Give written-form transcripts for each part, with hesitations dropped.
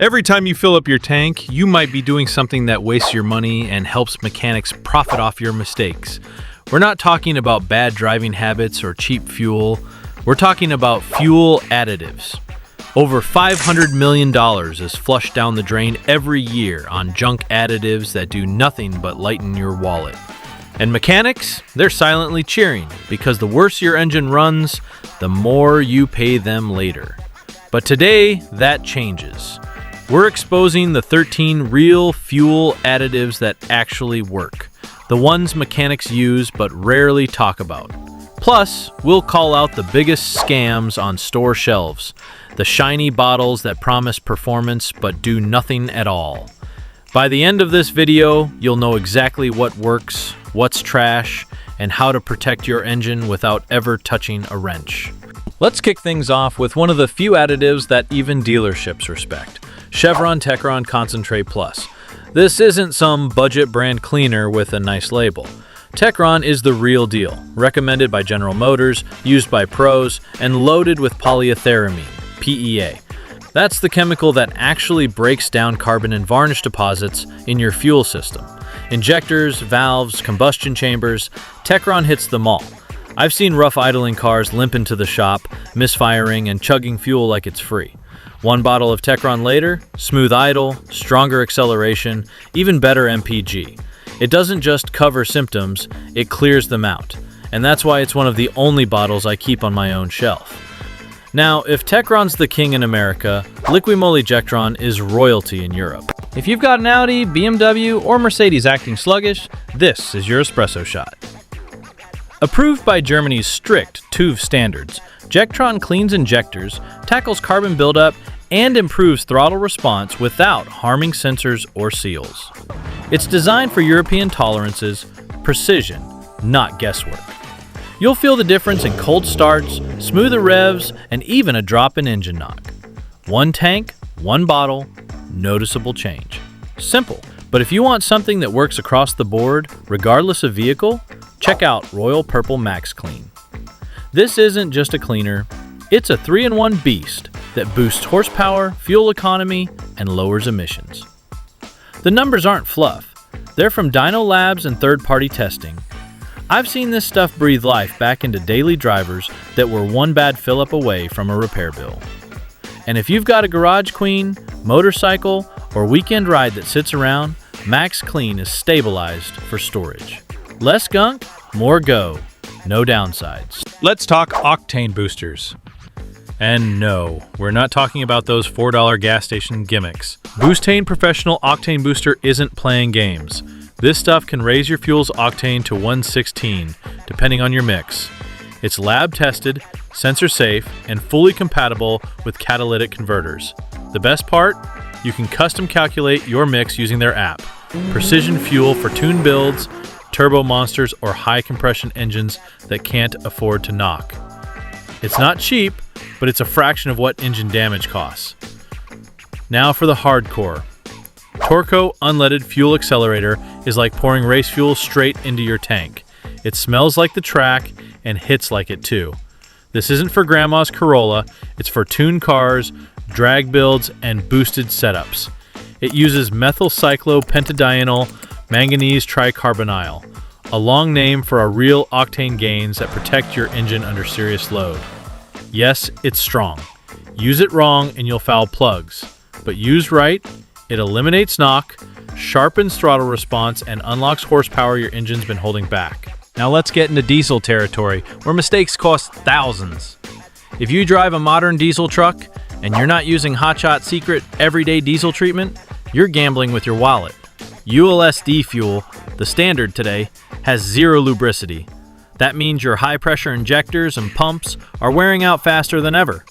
Every time you fill up your tank, you might be doing something that wastes your money and helps mechanics profit off your mistakes. We're not talking about bad driving habits or cheap fuel. We're talking about fuel additives. Over $500 million is flushed down the drain every year on junk additives that do nothing but lighten your wallet. And mechanics, they're silently cheering because the worse your engine runs, the more you pay them later. But today, that changes. We're exposing the 13 real fuel additives that actually work, the ones mechanics use but rarely talk about. Plus, we'll call out the biggest scams on store shelves, the shiny bottles that promise performance but do nothing at all. By the end of this video, you'll know exactly what works, what's trash, and how to protect your engine without ever touching a wrench. Let's kick things off with one of the few additives that even dealerships respect. Chevron Techron Concentrate Plus. This isn't some budget brand cleaner with a nice label. Techron is the real deal, recommended by General Motors, used by pros, and loaded with polyethyramine, PEA. That's the chemical that actually breaks down carbon and varnish deposits in your fuel system. Injectors, valves, combustion chambers, Techron hits them all. I've seen rough idling cars limp into the shop, misfiring and chugging fuel like it's free. One bottle of Techron later, smooth idle, stronger acceleration, even better MPG. It doesn't just cover symptoms, it clears them out. And that's why it's one of the only bottles I keep on my own shelf. Now, if Techron's the king in America, Liquole Jetron is royalty in Europe. If you've got an Audi, BMW, or Mercedes acting sluggish, this is your espresso shot. Approved by Germany's strict TÜV standards, Jetron cleans injectors, tackles carbon buildup, and improves throttle response without harming sensors or seals. It's designed for European tolerances, precision, not guesswork. You'll feel the difference in cold starts, smoother revs, and even a drop in engine knock. One tank, one bottle, noticeable change. Simple, but if you want something that works across the board, regardless of vehicle, check out Royal Purple Max Clean. This isn't just a cleaner, it's a 3-in-1 beast that boosts horsepower, fuel economy, and lowers emissions. The numbers aren't fluff. They're from Dyno Labs and third-party testing. I've seen this stuff breathe life back into daily drivers that were one bad fill-up away from a repair bill. And if you've got a garage queen, motorcycle, or weekend ride that sits around, Max Clean is stabilized for storage. Less gunk, more go. No downsides. Let's talk Octane Boosters. And no, we're not talking about those $4 gas station gimmicks. Boostane Professional Octane Booster isn't playing games. This stuff can raise your fuel's octane to 116, depending on your mix. It's lab-tested, sensor-safe, and fully compatible with catalytic converters. The best part? You can custom calculate your mix using their app. Precision fuel for tuned builds, turbo monsters, or high-compression engines that can't afford to knock. It's not cheap, but it's a fraction of what engine damage costs. Now for the hardcore. Torco Unleaded Fuel Accelerator is like pouring race fuel straight into your tank. It smells like the track and hits like it too. This isn't for grandma's Corolla, it's for tuned cars, drag builds, and boosted setups. It uses methyl cyclopentadienyl manganese tricarbonyl, a long name for our real octane gains that protect your engine under serious load. Yes, it's strong. Use it wrong and you'll foul plugs, but used right, it eliminates knock, sharpens throttle response, and unlocks horsepower your engine's been holding back. Now let's get into diesel territory, where mistakes cost thousands. If you drive a modern diesel truck and you're not using Hotshot Secret everyday diesel treatment, you're gambling with your wallet. ULSD Fuel, the standard today, has zero lubricity. That means your high-pressure injectors and pumps are wearing out faster than ever.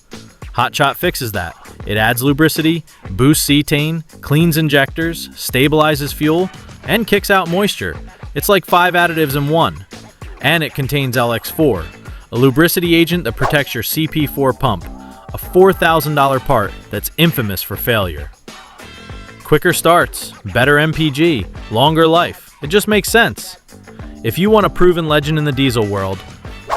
Hotshot fixes that. It adds lubricity, boosts cetane, cleans injectors, stabilizes fuel, and kicks out moisture. It's like 5 additives in one. And it contains LX4, a lubricity agent that protects your CP4 pump, a $4,000 part that's infamous for failure. Quicker starts, better MPG, longer life. It just makes sense. If you want a proven legend in the diesel world,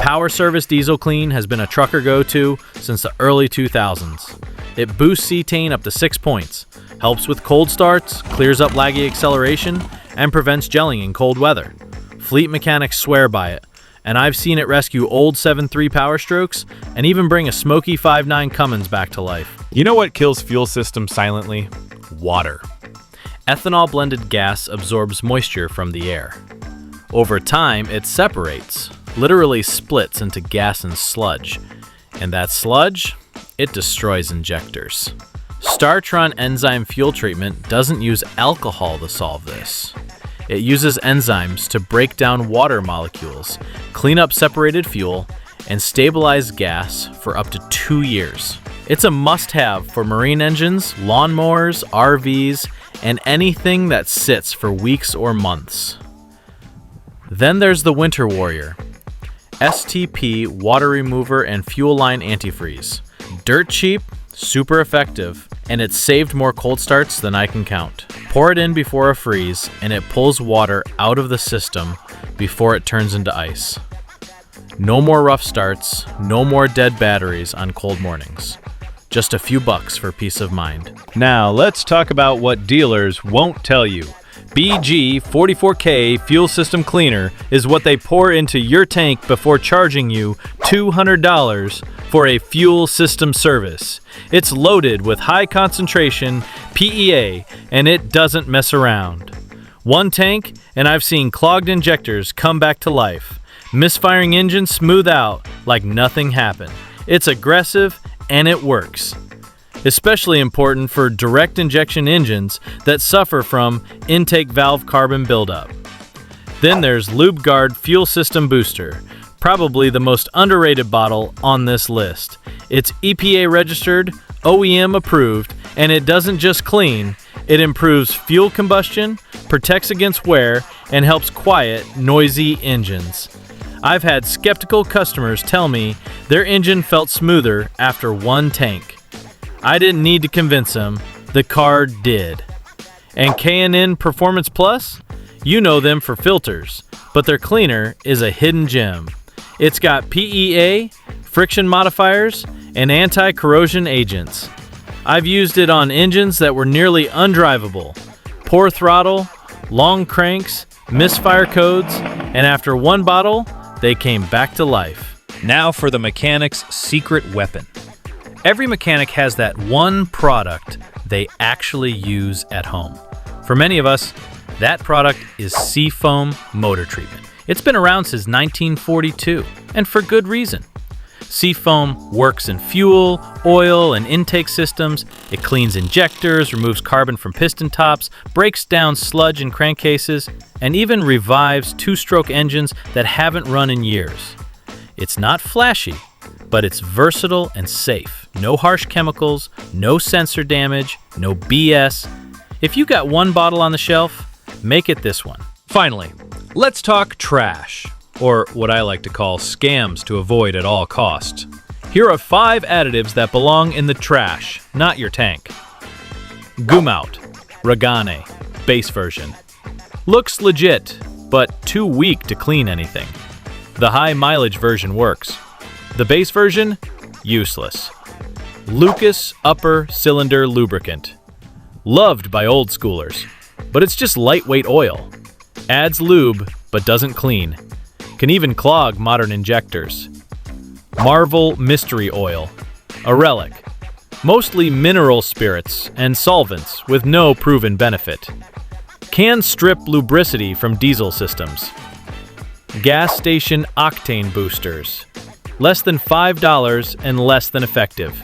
Power Service Diesel Clean has been a trucker go-to since the early 2000s. It boosts cetane up to 6 points, helps with cold starts, clears up laggy acceleration, and prevents gelling in cold weather. Fleet mechanics swear by it, and I've seen it rescue old 7.3 Power Strokes and even bring a smoky 5.9 Cummins back to life. You know what kills fuel systems silently? Water. Ethanol-blended gas absorbs moisture from the air. Over time, it separates, literally splits into gas and sludge. And that sludge, it destroys injectors. Starron Enzyme fuel treatment doesn't use alcohol to solve this. It uses enzymes to break down water molecules, clean up separated fuel, and stabilize gas for up to 2 years. It's a must-have for marine engines, lawnmowers, RVs, and anything that sits for weeks or months. Then there's the Winter Warrior STP water remover and fuel line antifreeze. Dirt cheap, super effective, and it's saved more cold starts than I can count. Pour it in before a freeze, and it pulls water out of the system before it turns into ice. No more rough starts, no more dead batteries on cold mornings. Just a few bucks for peace of mind. Now, let's talk about what dealers won't tell you. BG 44K Fuel System Cleaner is what they pour into your tank before charging you $200 for a fuel system service. It's loaded with high concentration PEA, and it doesn't mess around. One tank, and I've seen clogged injectors come back to life. Misfiring engines smooth out like nothing happened. It's aggressive, and it works. Especially important for direct injection engines that suffer from intake valve carbon buildup. Then there's LubeGuard Fuel System Booster, probably the most underrated bottle on this list. It's EPA registered, OEM approved, and it doesn't just clean, it improves fuel combustion, protects against wear, and helps quiet noisy engines. I've had skeptical customers tell me their engine felt smoother after one tank. I didn't need to convince them, the car did. And K&N Performance Plus? You know them for filters, but their cleaner is a hidden gem. It's got PEA, friction modifiers, and anti-corrosion agents. I've used it on engines that were nearly undrivable, poor throttle, long cranks, misfire codes, and after one bottle, they came back to life. Now for the mechanic's secret weapon. Every mechanic has that one product they actually use at home. For many of us, that product is Seafoam motor treatment. It's been around since 1942, and for good reason. Seafoam works in fuel, oil, and intake systems. It cleans injectors, removes carbon from piston tops, breaks down sludge in crankcases, and even revives two-stroke engines that haven't run in years. It's not flashy, but it's versatile and safe. No harsh chemicals, no sensor damage, no BS. If you got one bottle on the shelf, make it this one. Finally, let's talk trash, or what I like to call scams to avoid at all costs. Here are 5 additives that belong in the trash, not your tank. Gumout, Regane, base version. Looks legit, but too weak to clean anything. The high mileage version works. The base version, useless. Lucas Upper Cylinder Lubricant. Loved by old schoolers, but it's just lightweight oil. Adds lube, but doesn't clean. Can even clog modern injectors. Marvel Mystery Oil. A relic. Mostly mineral spirits and solvents with no proven benefit. Can strip lubricity from diesel systems. Gas station Octane Boosters. Less than $5 and less than effective.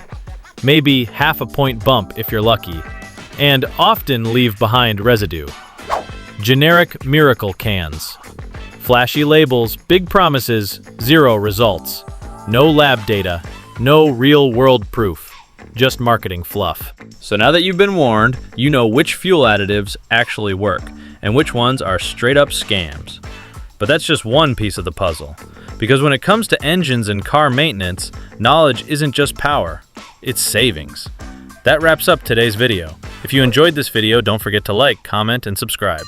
Maybe half a point bump if you're lucky, and often leave behind residue. Generic Miracle cans. Flashy labels, big promises, zero results. No lab data, no real-world proof. Just marketing fluff. So now that you've been warned, you know which fuel additives actually work, and which ones are straight-up scams. But that's just one piece of the puzzle. Because when it comes to engines and car maintenance, knowledge isn't just power, it's savings. That wraps up today's video. If you enjoyed this video, don't forget to like, comment, and subscribe.